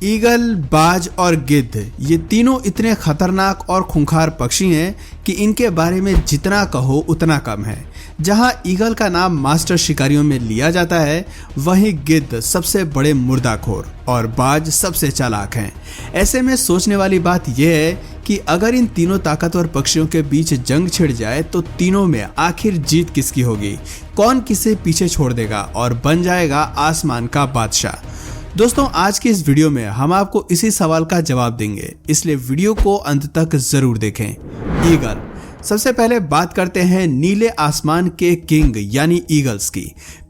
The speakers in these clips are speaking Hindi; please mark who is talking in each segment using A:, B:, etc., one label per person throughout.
A: ईगल, बाज और गिद्ध ये तीनों इतने खतरनाक और खूंखार पक्षी हैं कि इनके बारे में जितना कहो उतना कम है। जहां ईगल का नाम मास्टर शिकारियों में लिया जाता है, वहीं गिद्ध सबसे बड़े मुर्दाखोर और बाज सबसे चालाक हैं। ऐसे में सोचने वाली बात यह है कि अगर इन तीनों ताकतवर पक्षियों के बीच जंग छिड़ जाए तो तीनों में आखिर जीत किसकी होगी, कौन किसे पीछे छोड़ देगा और बन जाएगा आसमान का बादशाह। दोस्तों, आज की इस वीडियो में हम आपको इसी सवाल का जवाब देंगे, इसलिए वीडियो को अंत तक जरूर देखें। ईगल। सबसे पहले बात करते हैं नीले आसमान के किंग यानी ईगल्स की।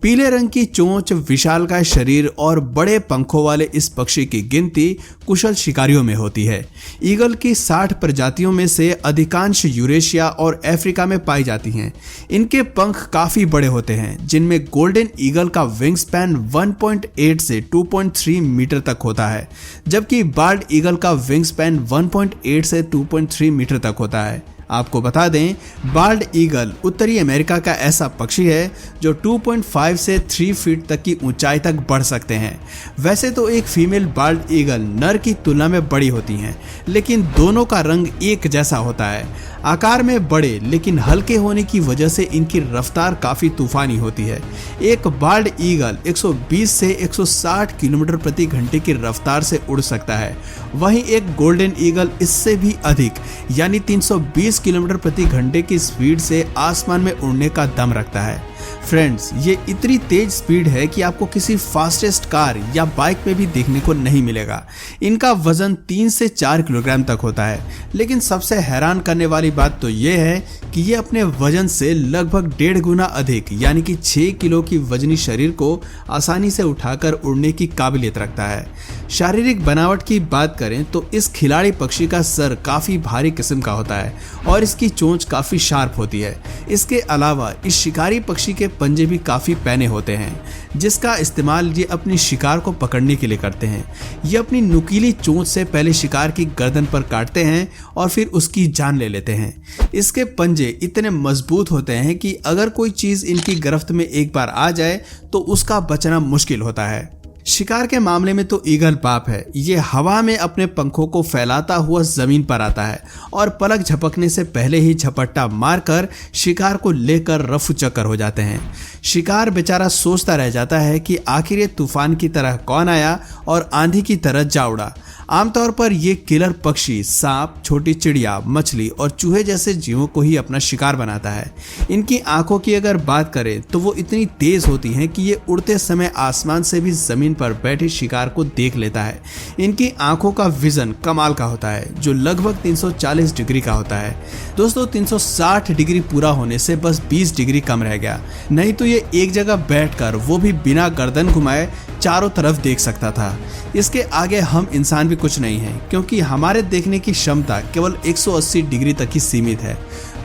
A: पीले रंग की चोंच, विशालकाय शरीर और बड़े पंखों वाले इस पक्षी की गिनती कुशल शिकारियों में होती है। ईगल की 60 प्रजातियों में से अधिकांश यूरेशिया और अफ्रीका में पाई जाती हैं। इनके पंख काफी बड़े होते हैं, जिनमें गोल्डन ईगल का विंग स्पैन 1.8 से 2.3 मीटर तक होता है, जबकि बाल्ड ईगल का विंग स्पैन 1.8 से 2.3 मीटर तक होता है। आपको बता दें, बाल्ड ईगल उत्तरी अमेरिका का ऐसा पक्षी है जो 2.5 से 3 फीट तक की ऊंचाई तक बढ़ सकते हैं। वैसे तो एक फीमेल बाल्ड ईगल नर की तुलना में बड़ी होती हैं, लेकिन दोनों का रंग एक जैसा होता है। आकार में बड़े लेकिन हल्के होने की वजह से इनकी रफ्तार काफी तूफानी होती है। एक बाल्ड ईगल 120 से 160 किलोमीटर प्रति घंटे की रफ्तार से उड़ सकता है, वहीं एक गोल्डन ईगल इससे भी अधिक यानी 320 किलोमीटर प्रति घंटे की स्पीड से आसमान में उड़ने का दम रखता है। फ्रेंड्स, ये इतनी तेज स्पीड है कि आपको किसी फास्टेस्ट कार या बाइक में भी देखने को नहीं मिलेगा। इनका वजन 3 से 4 किलोग्राम तक होता है, लेकिन सबसे हैरान करने वाली बात तो ये है कि ये अपने वजन से लगभग 1.5 गुना अधिक यानी कि 6 किलो की वजनी शरीर को आसानी से उठाकर उड़ने की काबिलियत रखता है। शारीरिक बनावट की बात करें तो इस खिलाड़ी पक्षी का सर काफी भारी किस्म का होता है और इसकी चोंच काफी शार्प होती है। इसके अलावा इस शिकारी पक्षी के पंजे भी काफी पैने होते हैं, जिसका इस्तेमाल ये अपनी शिकार को पकड़ने के लिए करते हैं। ये अपनी नुकीली चोंच से पहले शिकार की गर्दन पर काटते हैं और फिर उसकी जान ले लेते हैं। इसके पंजे इतने मजबूत होते हैं कि अगर कोई चीज इनकी गिरफ्त में एक बार आ जाए तो उसका बचना मुश्किल होता है। शिकार के मामले में तो ईगल बाप है। ये हवा में अपने पंखों को फैलाता हुआ जमीन पर आता है और पलक झपकने से पहले ही झपट्टा मारकर शिकार को लेकर रफू चक्कर हो जाते हैं। शिकार बेचारा सोचता रह जाता है कि आखिर ये तूफान की तरह कौन आया और आंधी की तरह जा उड़ा। आमतौर पर ये किलर पक्षी सांप, छोटी चिड़िया, मछली और चूहे जैसे जीवों को ही अपना शिकार बनाता है। इनकी आंखों की अगर बात करें तो वो इतनी तेज होती हैं कि ये उड़ते समय आसमान से भी जमीन पर बैठे शिकार को देख लेता है। इनकी आंखों का विजन कमाल का होता है, जो लगभग 340 डिग्री का होता है। दोस्तों, 360 डिग्री पूरा होने से बस 20 डिग्री कम रह गया, नहीं तो ये एक जगह बैठकर वो भी बिना गर्दन घुमाए चारों तरफ देख सकता था। इसके आगे हम इंसान भी कुछ नहीं है, क्योंकि हमारे देखने की क्षमता केवल 180 डिग्री तक ही सीमित है।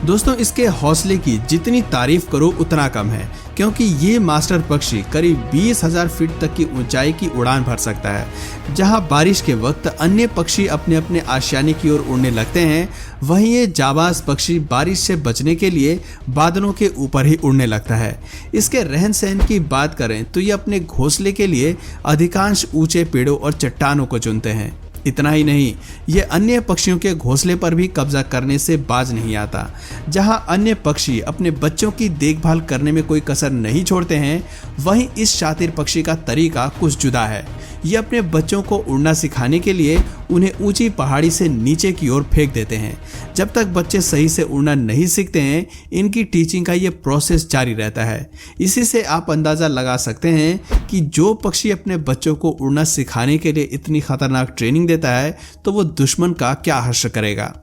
A: दोस्तों, इसके हौसले की जितनी तारीफ करो उतना कम है, क्योंकि ये मास्टर पक्षी करीब 20,000 फीट तक की ऊंचाई की उड़ान भर सकता है। जहां बारिश के वक्त अन्य पक्षी अपने अपने आशियाने की ओर उड़ने लगते हैं, वहीं ये जाबाज पक्षी बारिश से बचने के लिए बादलों के ऊपर ही उड़ने लगता है। इसके रहन सहन की बात करें तो ये अपने घोंसले के लिए अधिकांश ऊंचे पेड़ों और चट्टानों को चुनते हैं। इतना ही नहीं, ये अन्य पक्षियों के घोंसले पर भी कब्जा करने से बाज नहीं आता। जहां अन्य पक्षी अपने बच्चों की देखभाल करने में कोई कसर नहीं छोड़ते हैं, वहीं इस शातिर पक्षी का तरीका कुछ जुदा है। ये अपने बच्चों को उड़ना सिखाने के लिए उन्हें ऊंची पहाड़ी से नीचे की ओर फेंक देते हैं। जब तक बच्चे सही से उड़ना नहीं सीखते हैं, इनकी टीचिंग का ये प्रोसेस जारी रहता है। इसी से आप अंदाजा लगा सकते हैं कि जो पक्षी अपने बच्चों को उड़ना सिखाने के लिए इतनी खतरनाक ट्रेनिंग देता है, तो वो दुश्मन का क्या हश्र करेगा।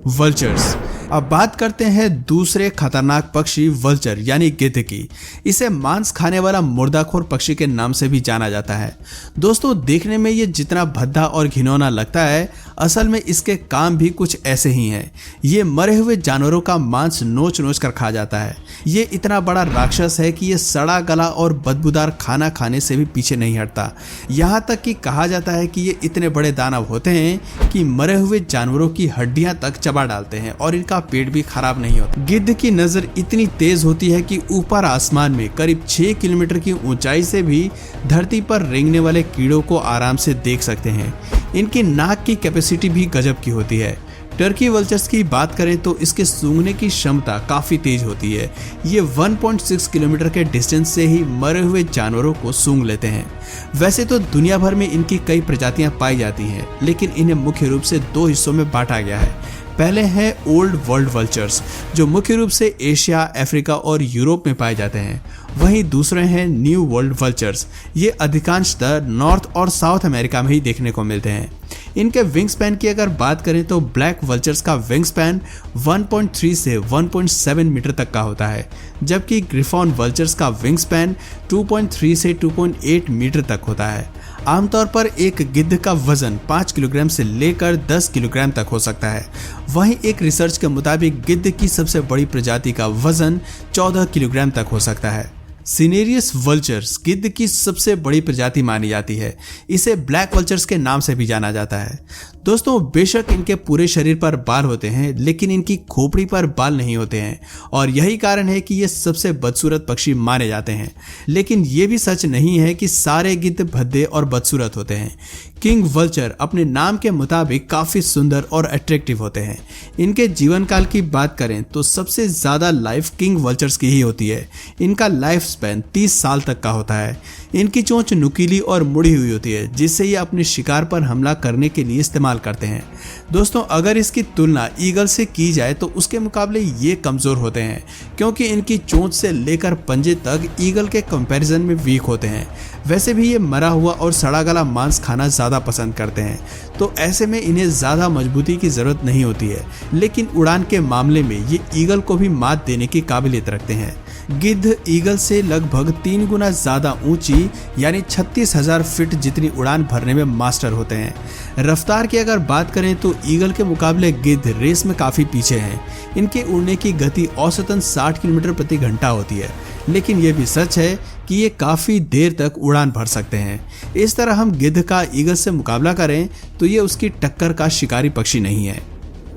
A: वल्चर्स। अब बात करते हैं दूसरे खतरनाक पक्षी वल्चर यानी गिद्ध की। इसे मांस खाने वाला मुर्दाखोर पक्षी के नाम से भी जाना जाता है। दोस्तों, देखने में ये जितना भद्दा और घिनौना लगता है, असल में इसके काम भी कुछ ऐसे ही हैं। ये मरे हुए जानवरों का मांस नोच नोच कर खा जाता है। ये इतना बड़ा राक्षस है कि ये सड़ा गला और बदबूदार खाना खाने से भी पीछे नहीं हटता। यहाँ तक कि कहा जाता है कि ये इतने बड़े दानव होते हैं कि मरे हुए जानवरों की हड्डियां तक चबा चबा डालते हैं और इनका पेट भी खराब नहीं होता। गिद्ध की नजर इतनी तेज होती है कि ऊपर आसमान में करीब 6 किलोमीटर की ऊंचाई से भी धरती पर रेंगने वाले कीड़ों को आराम से देख सकते हैं। इनकी नाक की कैपेसिटी भी गजब की होती है। टर्की वल्चर्स की बात करें तो इसके सूंघने की क्षमता काफी तेज होती है। ये 1.6 किलोमीटर के डिस्टेंस से ही मरे हुए जानवरों को सूंघ लेते हैं। वैसे तो दुनिया भर में इनकी कई प्रजातियां पाई जाती हैं, लेकिन इन्हें मुख्य रूप से 2 हिस्सों में बांटा गया है। पहले हैं ओल्ड वर्ल्ड वल्चर्स, जो मुख्य रूप से एशिया, अफ्रीका और यूरोप में पाए जाते हैं। वहीं दूसरे हैं न्यू वर्ल्ड वल्चर्स। ये अधिकांशतः नॉर्थ और साउथ अमेरिका में ही देखने को मिलते हैं। इनके विंग स्पैन की अगर बात करें तो ब्लैक वल्चर्स का विंग स्पैन 1.3 से 1.7 मीटर तक का होता है, जबकि ग्रिफॉन वल्चर्स का विंग स्पैन 2.3 से 2.8 मीटर तक होता है। आमतौर पर एक गिद्ध का वजन 5 किलोग्राम से लेकर 10 किलोग्राम तक हो सकता है। वहीं एक रिसर्च के मुताबिक गिद्ध की सबसे बड़ी प्रजाति का वजन 14 किलोग्राम तक हो सकता है। सिनेरियस वल्चर्स गिद्ध की सबसे बड़ी प्रजाति मानी जाती है। इसे ब्लैक वल्चर्स के नाम से भी जाना जाता है। दोस्तों, बेशक इनके पूरे शरीर पर बाल होते हैं, लेकिन इनकी खोपड़ी पर बाल नहीं होते हैं और यही कारण है कि ये सबसे बदसूरत पक्षी माने जाते हैं। लेकिन ये भी सच नहीं है कि सारे गिद्ध भद्दे और बदसूरत होते हैं। किंग वल्चर अपने नाम के मुताबिक काफी सुंदर और अट्रैक्टिव होते हैं। इनके जीवन काल की बात करें तो सबसे ज्यादा लाइफ किंग वल्चर्स की ही होती है। इनका लाइफ स्पैन 30 साल तक का होता है। इनकी चोंच नुकीली और मुड़ी हुई होती है, जिससे ये अपने शिकार पर हमला करने के लिए इस्तेमाल करते हैं। दोस्तों, अगर इसकी तुलना ईगल से की जाए तो उसके मुकाबले ये कमजोर होते हैं, क्योंकि इनकी चोंच से लेकर पंजे तक ईगल के कंपैरिजन में वीक होते हैं। वैसे भी ये मरा हुआ और सड़ा गला मांस खाना ज़्यादा पसंद करते हैं, तो ऐसे में इन्हें ज़्यादा मजबूती की ज़रूरत नहीं होती है। लेकिन उड़ान के मामले में ये ईगल को भी मात देने की काबिलियत रखते हैं। गिद्ध ईगल से लगभग 3 गुना ज़्यादा ऊंची यानी 36,000 फीट जितनी उड़ान भरने में मास्टर होते हैं। रफ्तार की अगर बात करें तो ईगल के मुकाबले गिद्ध रेस में काफ़ी पीछे हैं। इनके उड़ने की गति औसतन 60 किलोमीटर प्रति घंटा होती है, लेकिन यह भी सच है कि ये काफ़ी देर तक उड़ान भर सकते हैं। इस तरह हम गिद्ध का ईगल से मुकाबला करें तो ये उसकी टक्कर का शिकारी पक्षी नहीं है।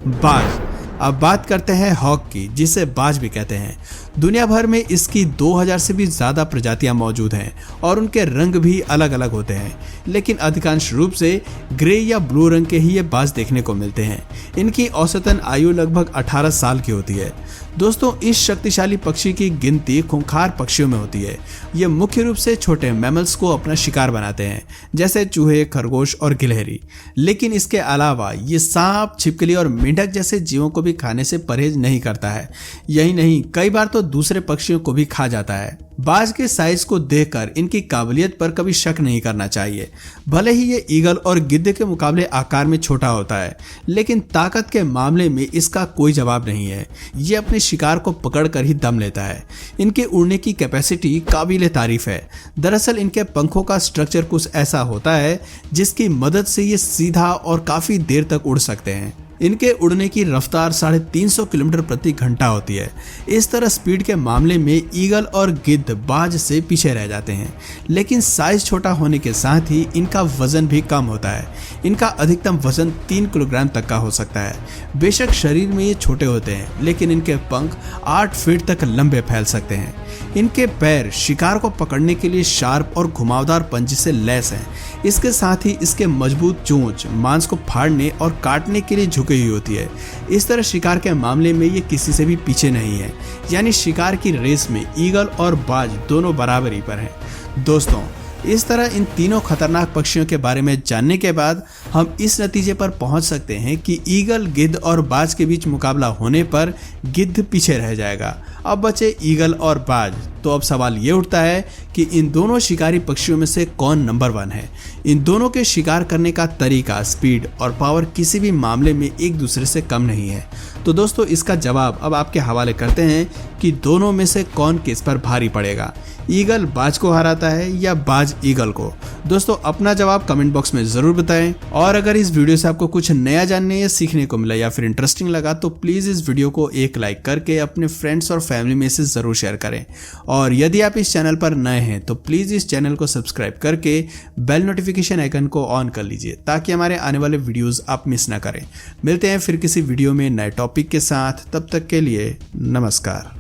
A: बाज। अब बात करते हैं हॉक की, जिसे बाज भी कहते हैं। दुनिया भर में इसकी 2000 से भी ज़्यादा प्रजातियां मौजूद हैं और उनके रंग भी अलग अलग होते हैं, लेकिन अधिकांश रूप से ग्रे या ब्लू रंग के ही ये बाज देखने को मिलते हैं। इनकी औसतन आयु लगभग 18 साल की होती है। दोस्तों, इस शक्तिशाली पक्षी की गिनती खूंखार पक्षियों में होती है। ये मुख्य रूप से छोटे मैमल्स को अपना शिकार बनाते हैं, जैसे चूहे, खरगोश और गिलहरी। लेकिन इसके अलावा ये सांप, छिपकली और मेंढक जैसे जीवों को भी खाने से परहेज नहीं करता है। यही नहीं, कई बार तो दूसरे पक्षियों को भी खा जाता है। बाज के साइज को देखकर इनकी काबिलियत पर कभी शक नहीं करना चाहिए। भले ही ये ईगल और गिद्ध के मुकाबले आकार में छोटा होता है, लेकिन ताकत के मामले में इसका कोई जवाब नहीं है। ये अपने शिकार को पकड़कर ही दम लेता है। इनके उड़ने की कैपेसिटी काबिले तारीफ है। दरअसल इनके पंखों का स्ट्रक्चर कुछ ऐसा होता है जिसकी मदद से ये सीधा और काफी देर तक उड़ सकते हैं। इनके उड़ने की रफ्तार 350 किलोमीटर प्रति घंटा होती है। इस तरह स्पीड के मामले में ईगल और गिद्ध बाज से पीछे रह जाते हैं, लेकिन साइज छोटा होने के साथ ही इनका वजन भी कम होता है। इनका अधिकतम वजन 3 किलोग्राम तक का हो सकता है। बेशक शरीर में ये छोटे होते हैं, लेकिन इनके पंख 8 फीट तक लंबे फैल सकते हैं। इनके पैर शिकार को पकड़ने के लिए शार्प और घुमावदार पंजे से लैस हैं। इसके साथ ही इसके मजबूत चोंच मांस को फाड़ने और काटने के लिए झुकी हुई होती है। इस तरह शिकार के मामले में ये किसी से भी पीछे नहीं है, यानी शिकार की रेस में ईगल और बाज दोनों बराबरी पर हैं। दोस्तों, इस तरह इन तीनों खतरनाक पक्षियों के बारे में जानने के बाद हम इस नतीजे पर पहुंच सकते हैं कि ईगल, गिद्ध और बाज के बीच मुकाबला होने पर गिद्ध पीछे रह जाएगा। अब बचे ईगल और बाज। तो अब सवाल ये उठता है कि इन दोनों शिकारी पक्षियों में से कौन नंबर 1 है। इन दोनों के शिकार करने का तरीका, स्पीड और पावर किसी भी मामले में एक दूसरे से कम नहीं है। तो दोस्तों, इसका जवाब अब आपके हवाले करते हैं कि दोनों में से कौन किस पर भारी पड़ेगा। ईगल बाज को हराता है या बाज ईगल को? दोस्तों, अपना जवाब कमेंट बॉक्स में जरूर बताएं। और अगर इस वीडियो से आपको कुछ नया जानने या सीखने को मिला या फिर इंटरेस्टिंग लगा तो प्लीज इस वीडियो को एक लाइक करके अपने फ्रेंड्स और फैमिली में से जरूर शेयर करें। और यदि आप इस चैनल पर नए हैं तो प्लीज़ इस चैनल को सब्सक्राइब करके बेल नोटिफिकेशन आइकन को ऑन कर लीजिए ताकि हमारे आने वाले वीडियोस आप मिस ना करें। मिलते हैं फिर किसी वीडियो में नए टॉपिक के साथ, तब तक के लिए नमस्कार।